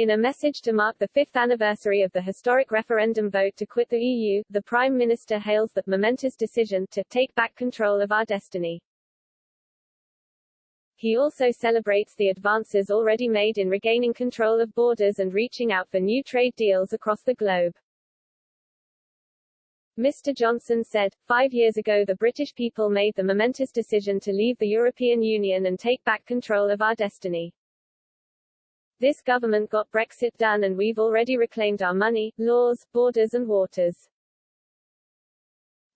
In a message to mark the fifth anniversary of the historic referendum vote to quit the EU, the Prime Minister hails the momentous decision to take back control of our destiny. He also celebrates the advances already made in regaining control of borders and reaching out for new trade deals across the globe. Mr. Johnson said, 5 years ago the British people made the momentous decision to leave the European Union and take back control of our destiny. This government got Brexit done and we've already reclaimed our money, laws, borders and waters.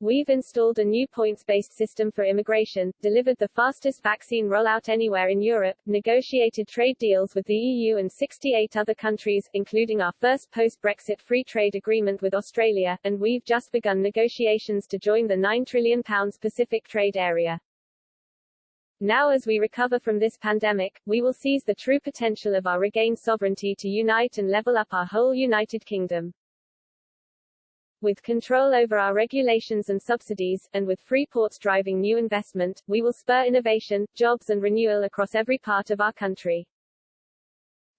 We've installed a new points-based system for immigration, delivered the fastest vaccine rollout anywhere in Europe, negotiated trade deals with the EU and 68 other countries, including our first post-Brexit free trade agreement with Australia, and we've just begun negotiations to join the £9 trillion Pacific Trade Area. Now as we recover from this pandemic, we will seize the true potential of our regained sovereignty to unite and level up our whole United Kingdom. With control over our regulations and subsidies, and with free ports driving new investment, we will spur innovation, jobs and renewal across every part of our country.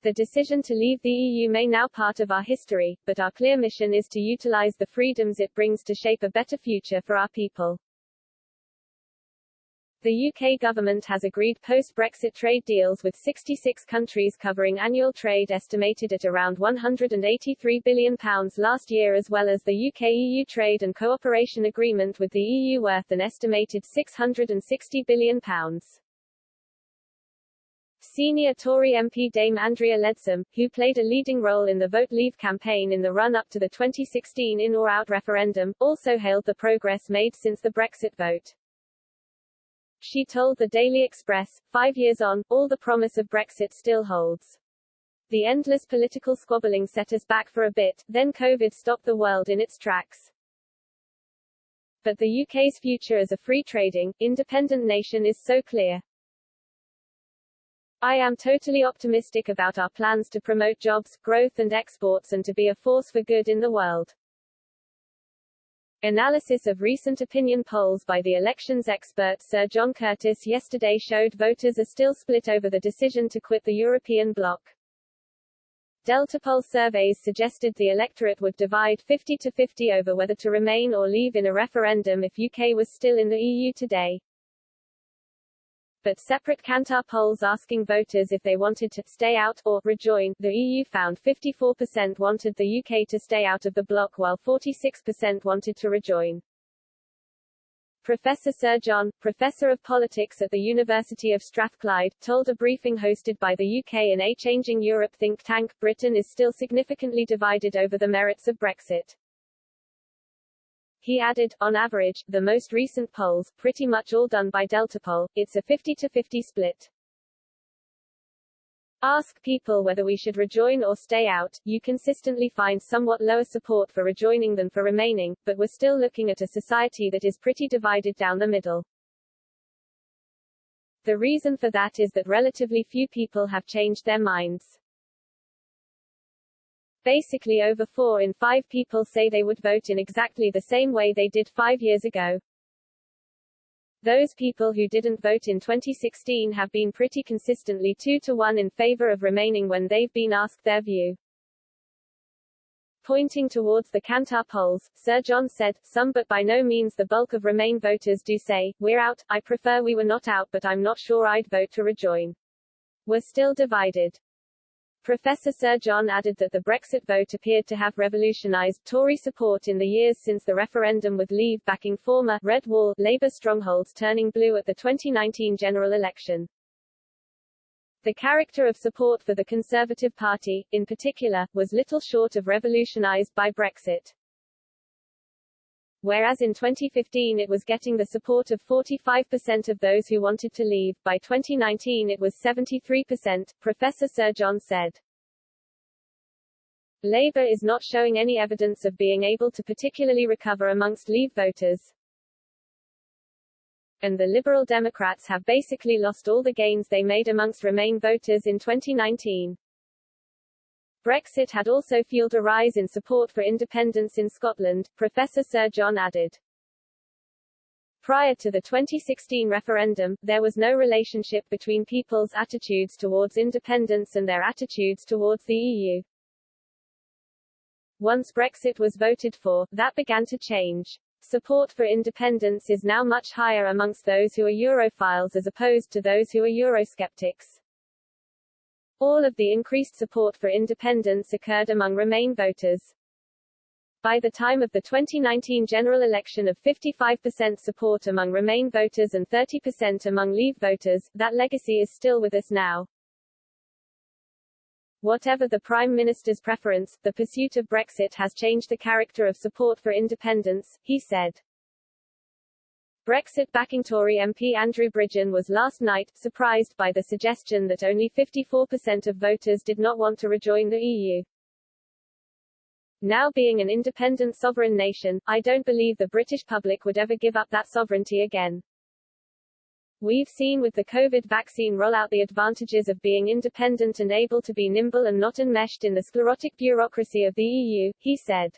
The decision to leave the EU may now be part of our history, but our clear mission is to utilize the freedoms it brings to shape a better future for our people. The UK government has agreed post-Brexit trade deals with 66 countries covering annual trade estimated at around £183 billion last year, as well as the UK-EU Trade and Cooperation Agreement with the EU worth an estimated £660 billion. Senior Tory MP Dame Andrea Leadsom, who played a leading role in the Vote Leave campaign in the run-up to the 2016 in or out referendum, also hailed the progress made since the Brexit vote. She told the Daily Express, 5 years on, all the promise of Brexit still holds. The endless political squabbling set us back for a bit, then COVID stopped the world in its tracks. But the UK's future as a free trading, independent nation is so clear. I am totally optimistic about our plans to promote jobs, growth and exports and to be a force for good in the world. Analysis of recent opinion polls by the elections expert Sir John Curtis yesterday showed voters are still split over the decision to quit the European bloc. Delta poll surveys suggested the electorate would divide 50-50 over whether to remain or leave in a referendum if UK was still in the EU today. But separate Kantar polls asking voters if they wanted to stay out or rejoin the EU found 54% wanted the UK to stay out of the bloc while 46% wanted to rejoin. Professor Sir John, Professor of Politics at the University of Strathclyde, told a briefing hosted by the UK and a Changing Europe think tank, Britain is still significantly divided over the merits of Brexit. He added, on average, the most recent polls, pretty much all done by Delta poll, it's a 50-50 split. Ask people whether we should rejoin or stay out, you consistently find somewhat lower support for rejoining than for remaining, but we're still looking at a society that is pretty divided down the middle. The reason for that is that relatively few people have changed their minds. Basically over 4 in 5 people say they would vote in exactly the same way they did 5 years ago. Those people who didn't vote in 2016 have been pretty consistently 2-1 in favor of remaining when they've been asked their view. Pointing towards the Kantar polls, Sir John said, some but by no means the bulk of Remain voters do say, we're out, I prefer we were not out but I'm not sure I'd vote to rejoin. We're still divided. Professor Sir John added that the Brexit vote appeared to have revolutionised Tory support in the years since the referendum, with Leave backing former Red Wall Labour strongholds turning blue at the 2019 general election. The character of support for the Conservative Party, in particular, was little short of revolutionised by Brexit. Whereas in 2015 it was getting the support of 45% of those who wanted to leave, by 2019 it was 73%, Professor Sir John said. Labour is not showing any evidence of being able to particularly recover amongst Leave voters. And the Liberal Democrats have basically lost all the gains they made amongst Remain voters in 2019. Brexit had also fueled a rise in support for independence in Scotland, Professor Sir John added. Prior to the 2016 referendum, there was no relationship between people's attitudes towards independence and their attitudes towards the EU. Once Brexit was voted for, that began to change. Support for independence is now much higher amongst those who are Europhiles as opposed to those who are Eurosceptics. All of the increased support for independence occurred among Remain voters. By the time of the 2019 general election of 55% support among Remain voters and 30% among Leave voters, that legacy is still with us now. Whatever the Prime Minister's preference, the pursuit of Brexit has changed the character of support for independence, he said. Brexit-backing Tory MP Andrew Bridgen was last night surprised by the suggestion that only 54% of voters did not want to rejoin the EU. Now being an independent sovereign nation, I don't believe the British public would ever give up that sovereignty again. We've seen with the COVID vaccine rollout the advantages of being independent and able to be nimble and not enmeshed in the sclerotic bureaucracy of the EU, he said.